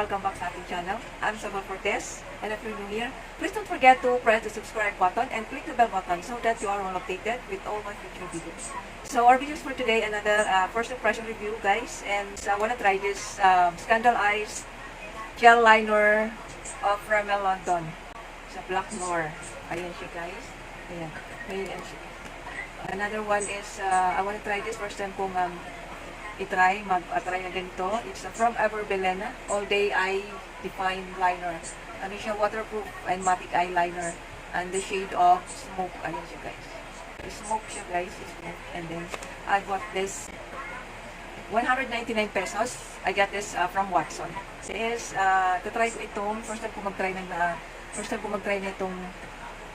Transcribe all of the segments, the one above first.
welcome back sa ating channel. I'm zabellefortes, and if you're new here, please don't forget to press the subscribe button and click the bell button so that you are all updated with all my future videos. So our videos for today, another first impression review, guys, and I want to try this SCANDALEYES gel liner of RIMMEL London sa black NOIR. Ayan siya, guys. Ayan. Ayan siya. Another one is, I want to try this first time kong i-try, mag-try na ganito. It's from EVERBILENA, All Day Eye Define Liner. Ano siya, waterproof and MATIC eyeliner. And the shade of smoke. Ayan siya, guys. Smoke siya, guys. Smoke. And then, I bought this 199 pesos. I got this from Watson. This is, try ko itong, first time ko mag-try na itong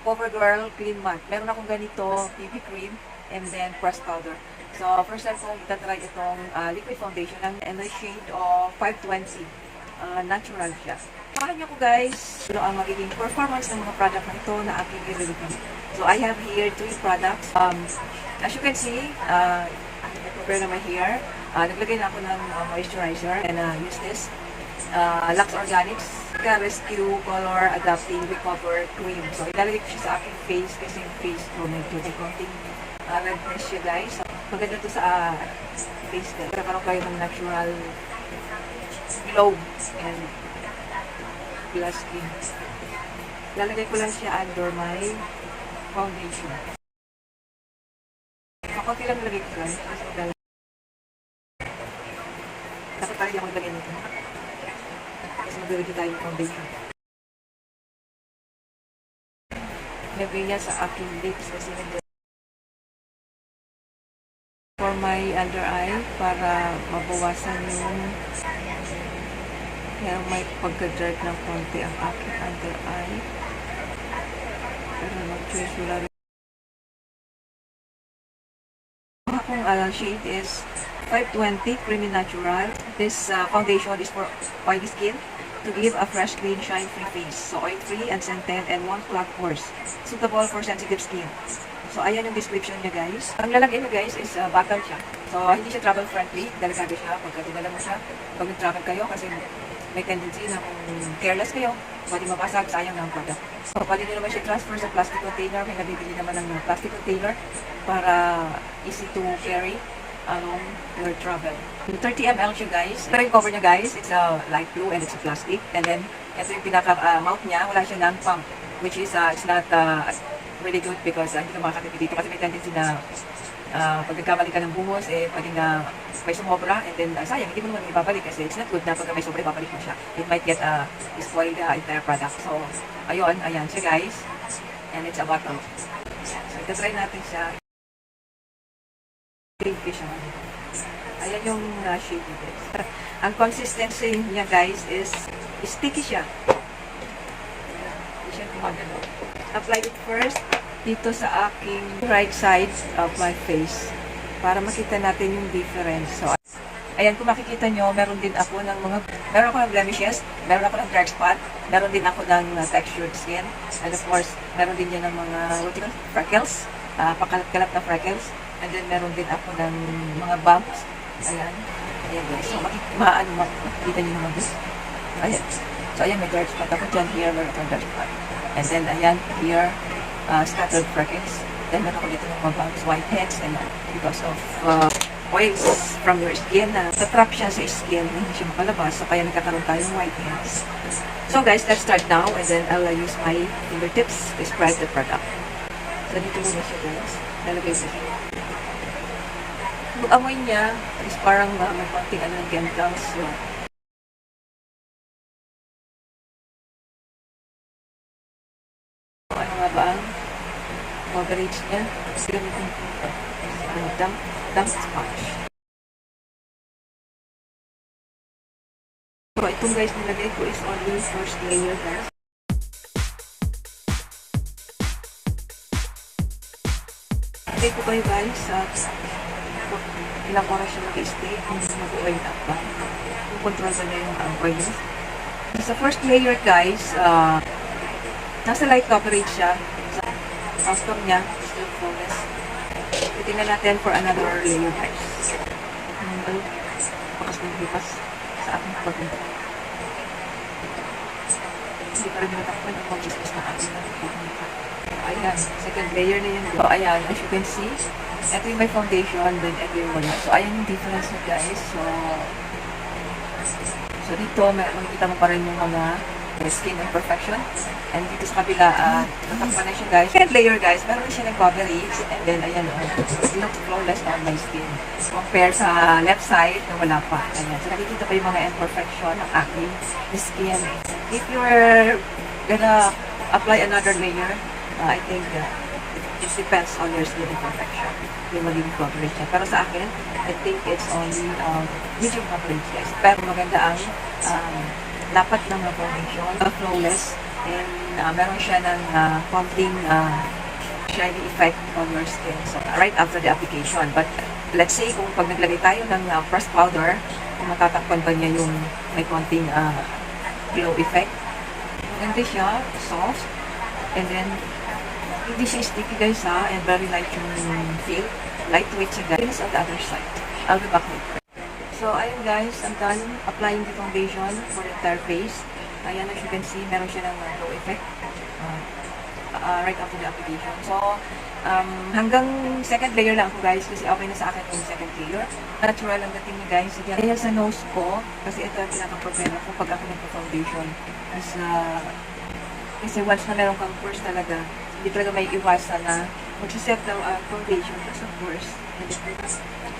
COVERGIRL Clean Matte. Meron akong ganito, BB cream, and then pressed powder. So, first time kong itatry itong liquid foundation and the shade of 520. Natural siya. Pakala niyo ko, guys, ano ang magiging performance ng mga product na ito na aking i-review. So, I have here 3 products. As you can see, I-prepare na my hair. Naglagay na ako ng moisturizer and use this Lux Organics Rescue Color Adapting Recover Cream. So, ilalagay ko siya sa aking face kasi yung face ko medyo may konting redness siya, guys. So, maganda to sa face ko. Nagkaroon kayo ng natural glow and glass skin. Lalagay ko lang siya under my foundation. Kakunti lang nalagay ko, guys. Dapat tayo yung maglagay nito. Kasi maglagay tayo yung foundation. Lagay niya sa aking lips kasi for my under eye para mabawasan yung may pagka-dark ng konti ang aking under eye. Pero mag-choice wala rin. Akong shade is 520 Creamy Natural. This foundation is for oily skin to give a fresh, clean, shine-free face. So oil-free, unscented, and won't clog pores. Suitable for sensitive skin. So, ayan yung description niya, guys. Ang lalagyan niya, guys, is bottle siya. So, hindi siya travel-friendly. Delikado siya pagka dinala mo siya. Pag nag-travel kayo, kasi may tendency na kung careless kayo, pwede mabasag, sayang na ang product. So, pwede nyo naman siya transfer sa plastic container. May nabibili naman ng plastic container para easy to carry along your travel. 30 ml siya, guys. Ito yung cover niya, guys. It's a light blue and it's a plastic. And then, ito yung pinaka-mouth niya. Wala siya ng pump, which is, it's not really good because hindi ka makakatipid dito kasi may tendency na pag nagkamali ka ng buhos, pwede na may sumobra and then sayang, hindi mo naman ibabalik kasi it's not good na pag may sobra, ibabalik mo siya. It might get spoil the entire product. So, ayun, ayan siya, guys. And it's a bottle. So, itatry natin siya. Siya. Ayan yung shade niya. Ang consistency niya, guys, is sticky siya. Hindi siya kumagano. Apply it first dito sa aking right side of my face para makita natin yung difference. So, ayan, kung makikita nyo, meron din ako ng blemishes, meron ako ng dark spot, meron din ako ng textured skin, and of course, meron din yan ng mga freckles, pakalat-kalat na freckles, and then meron din ako ng mga bumps. Ayan, ayan, guys. So, makikita nyo naman this. Ayan. So, ayan, may dark spot ako dyan. Here, meron akong dark spot. And then, ayan, here, scattered freckles. Then, meron ko dito ng mga bumps, whiteheads, and because of oils from your skin, tatrap siya sa skin, hindi siya makalabas, so kaya nagkakaroon tayo ng whiteheads. So, guys, let's start now, and then I'll use my fingertips to spread the product. So, dito muna siya, guys. Nalagay ko siya. Yung amoy niya is parang may konting chemicals. So, ano nga ba ang coverage niya? Kasi gamitin ko damp sponge. So, itong, guys, nilagay ko is only first layer, guys. Nilagay ko kayo, guys, ilang oras siya mag-stay kung mag-oil up ba. Kung control ba niya yung oil. Sa first layer, guys, nasa light coverage siya. Sa after niya, still fullest. Titingnan natin for another layer, guys. Bakas ng lipas sa aking pagpunta. hindi pa rin natakpan ang mga business na ating nakikita. Ayan, second layer na yun. So, ayan, as you can see, ito yung may foundation, then ito yung wala. So, ayan yung difference nyo guys. So dito, makikita mo pa rin yung mga skin imperfection. And dito sa kabila, natakpan na siya guys. Second layer guys, meron na siya ng coverage. And then, ayan, it looks flawless on my skin. Compare sa left side na wala pa. Ayan. So nakikita pa yung mga imperfection ng aking skin. If you're gonna apply another layer, I think it depends on your skin imperfection. Yung magiging coverage niya. Pero sa akin, I think it's only medium coverage guys. Pero maganda ang dapat ng foundation, flawless, and meron siya ng konting shiny effect on your skin. So, right after the application. But let's say kung pag naglagay tayo ng pressed powder, kung matatakpan ba niya yung may konting glow effect. Maganda siya, soft, and then hindi siya sticky guys and very light yung feel. Lightweight siya guys. On the other side. I'll be back later. So, ayun guys, I'm done applying the foundation for the entire face. Ayan, as you can see, meron siya ng glow effect right after the application. So, hanggang second layer lang ako guys kasi okay na sa akin yung second layer. Natural ang dating niya guys. Kaya sa nose ko, kasi ito ang pinaka-problema ko pag ako nagpa-foundation. Kasi once na meron kang pores talaga, hindi talaga may iwasan na mag-set ng foundation. That's of course.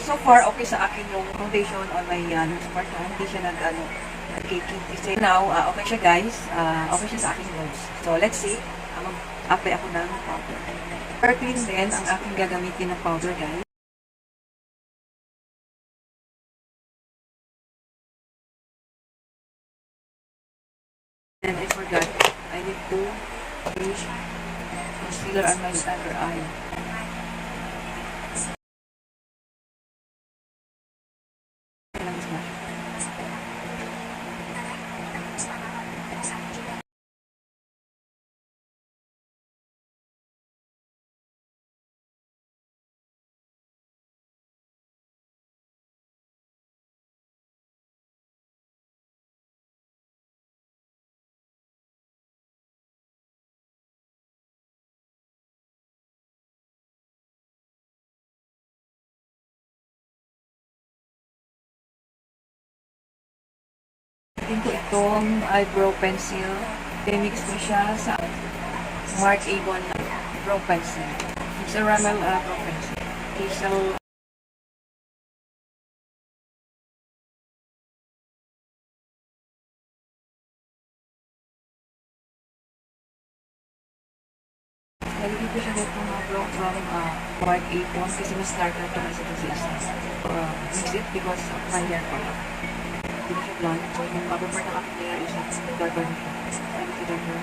So far, okay sa akin yung foundation on my nose part. Hindi siya nag-caking. Kasi now, okay siya guys. Okay siya sa aking nose. So, let's see. Mag-apply ako ng powder. COVERCLEAN din ang aking gagamitin ng powder guys. And I forgot. I need to use concealer on my under eye. Ko itong eyebrow pencil. Mix ko siya sa Marc Avon brow pencil. It's a RIMMEL brow pencil. Okay, so nalagay ko siya dito mga brow from Marc Avon kasi mas darker ito kasi ito sa isa. Mix it because of my hair color. Hindi siya blonde. So, yung upper part ng aking hair is darker na siya. I need to darker.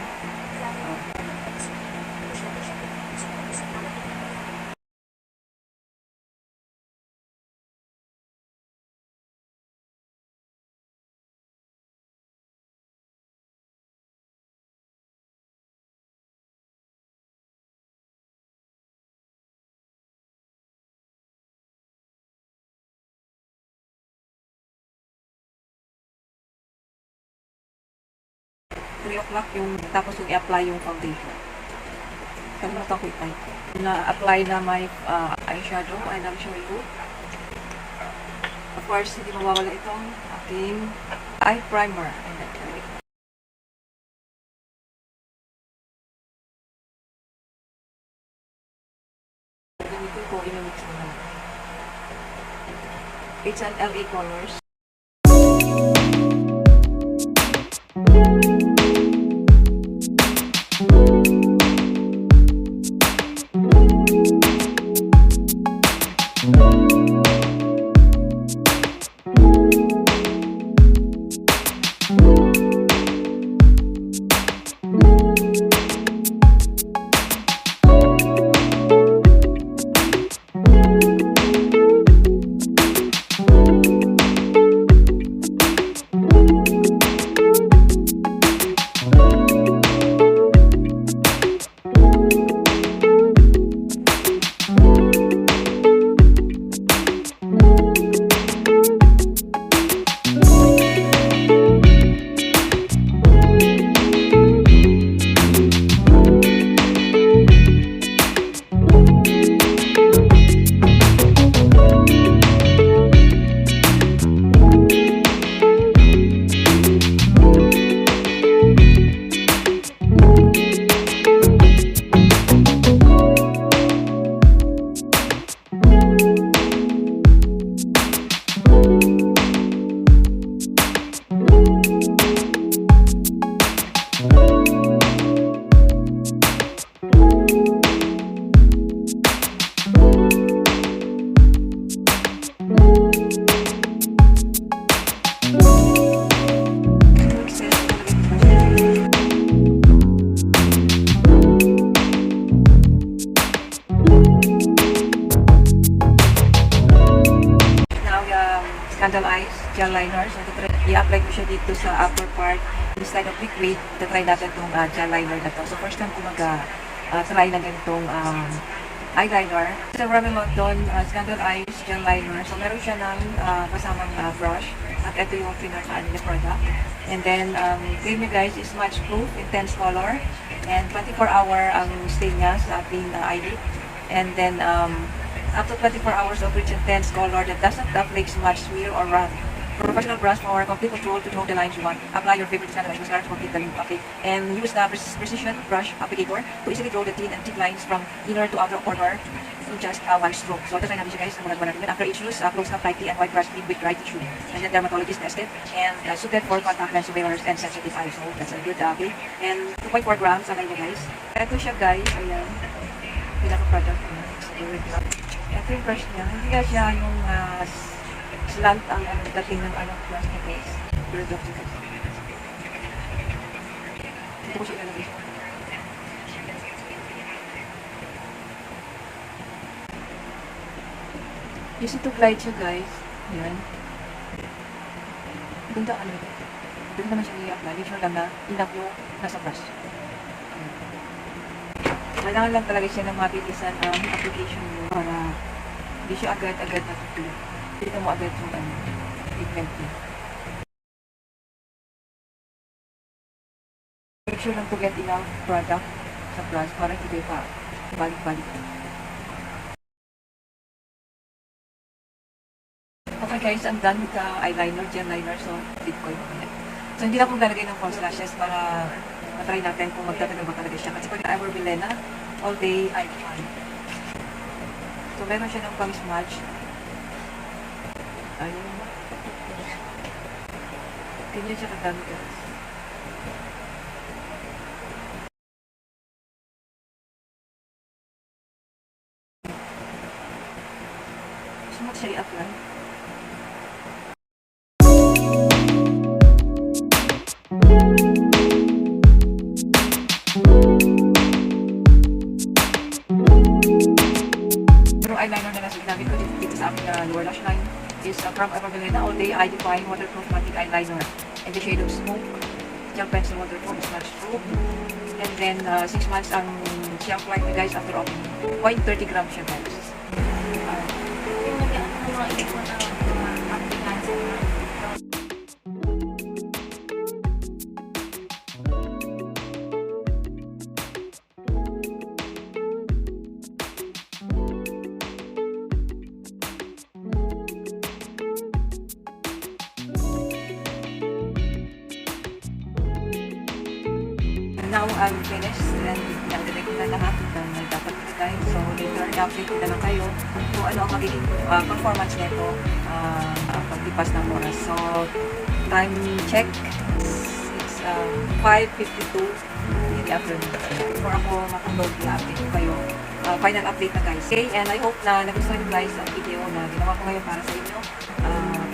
O'clock yung tapos yung i-apply yung foundation. Kalimutan ko i-type. Na-apply na my eyeshadow. And I'll show you. Of course, hindi mawawala itong aking eye primer. Gamitin ko, in-mix mo na. It's an LA Colors. gel liner. So, i-apply ko siya dito sa upper part. Instead of liquid, try natin itong gel liner na to. So, first time ko mag-try na ganitong eyeliner. Sa RIMMEL Scandaleyes gel liner. So, meron siya ng kasamang brush. At ito yung pinaka-ano niya product. And then, cream niya guys is smudge proof, intense color. And 24-hour ang stay niya sa ating eyelid. And then, up to 24 hours of rich intense color that doesn't flake, smudge, smear, or run. Professional brush for complete control to draw the lines you want. Apply your favorite Scandaleyes mascara to complete the look. Okay. And use the precision brush applicator to easily draw the thin and thick lines from inner to outer corner in just one stroke. So, try natin siya guys. After each use, close up tightly and wipe brush clean with dry tissue. And then dermatologist tested and suited for contact lens wearers and sensitive eyes. So, that's a good okay. And 2.4 grams ang niya guys. Ito siya guys. Ayan. Pinaka-product niya. Ito yung brush niya. Hindi na siya yung slant ang dating ng brush niya guys. Product niya guys. Ito ko siya ilalagay. Easy to glide siya guys. Ayan. Ganda ano ito. Ganda naman siya i-apply. Make sure lang na enough yung nasa brush. Kailangan lang talaga siya ng mabilisan ang application mo para hindi siya agad-agad natutuloy. Dito mo agad yung pigment niya. Make sure lang to get enough product sa brush para hindi pa balik-balik. Okay guys, I'm done with the eyeliner, gel liner, so dip ko yung So hindi na akong lalagay ng false lashes para matry natin kung magtatagal ba talaga siya. Kasi pag EVERBILENA, all day eye fine. So meron siya ng pang smudge. Ayun. Ganyan siya kadami guys. Smudge siya i-apply. Eyeliner na nasa ginamit ko dito sa aking lower lash line is from EVERBILENA All Day Eye Define Waterproof MATIC Eyeliner in the shade of Smoke. Gel pencil waterproof, smudge proof. And then 6 months ang shelf life niya guys after opening. 0.30 grams siya guys. Now I'm finished and nag-direct na lahat ng dapat ilagay. So later, i-update ko na lang kayo kung ano ang magiging performance nito paglipas ng oras. So time check, it's 5:52 in the afternoon. Before ako makapload, i-update ko kayo. Final update na guys. Okay, and I hope na nagustuhan nyo guys ang video na ginawa ko ngayon para sa inyo.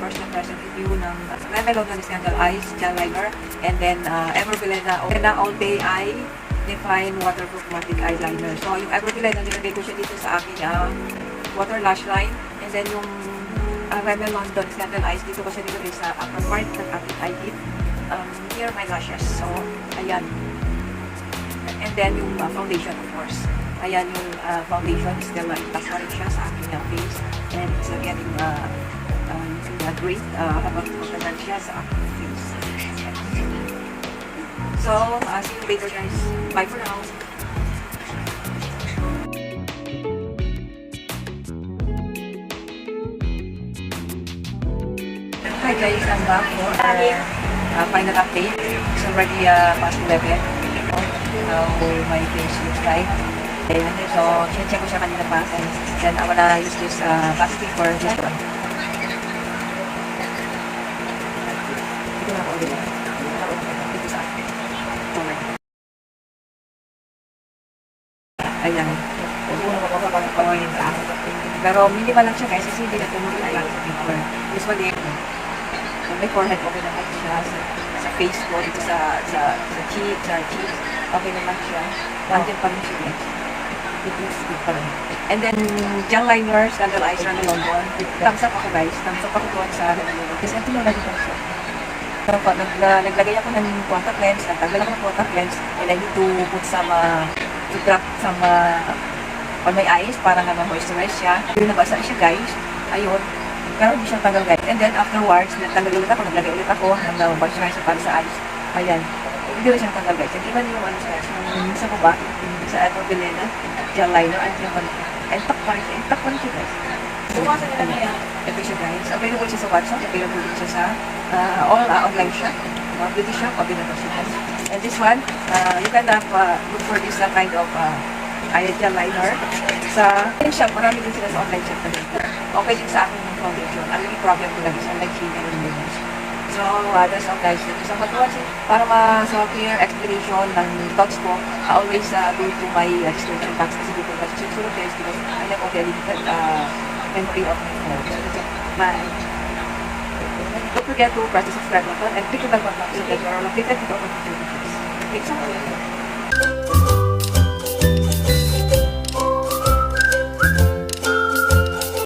First impression review ng RIMMEL Scandaleyes gel liner and then EVERBILENA All Day Eye Define Waterproof MATIC Eyeliner. So yung EVERBILENA nilagay ko siya dito sa aking water lash line and then yung RIMMEL Scandaleyes dito ko siya nilagay sa upper part ng aking eyelid near my lashes. So ayan. And then yung foundation of course. Ayan yung foundation is still intact pa rin siya sa aking face and it's getting great habang tumagal siya sa aking face. So, see you later guys. Bye for now. Hi guys, I'm back for our final update. It's already past 11. How my face looks like. So, check ko siya kanina pa. And then, I wanna use this plastic for this one. Ito na ako ulit. Ito sa akin. Ayan. Pero minimal lang siya guys kasi hindi na tumuloy na lang sa paper. Usually, may forehead, okay naman siya. Sa face ko, dito sa cheeks, okay naman siya. Nandiyan pa rin siya guys. it looks good pa rin. And then, gel liner, Scandaleyes, Run London. Thumbs up ako guys. Thumbs up ako doon sa kasi ito yung naging thumbs up. So, naglagay ako ng contact lens, nagtanggal ako ng contact lens, and I need to put some, to drop some on my eyes para nga ma-moisturize siya. Yung nabasa siya guys, ayun. Pero hindi siya tanggal guys. And then afterwards, naglagay ulit ako ng moisturizer para sa eyes. Ayan. Hindi rin siya tanggal guys. And even yung ano guys, yung sa baba, sa EVERBILENA, gel liner, and tuck pa rin siya. And tuck pa rin siya guys. Bukasan nila na yan. Ito siya guys. Available siya sa WhatsApp. Available din siya sa all online shop. Beauty shop. Available siya guys. And this one, you can look for this kind of gel liner. Sa shop, marami din sila sa online shop na dito. Okay din sa akin yung foundation. Ang yung problem ko lang is unlike shade and luminous. So, that's all guys. So, para sa clear explanation ng thoughts ko, I always go to my description box kasi dito guys. So, guys, because I have already limited memory of my phone. Don't forget to press the subscribe button and click the bell button so that you are updated with all of the videos. Thanks so much.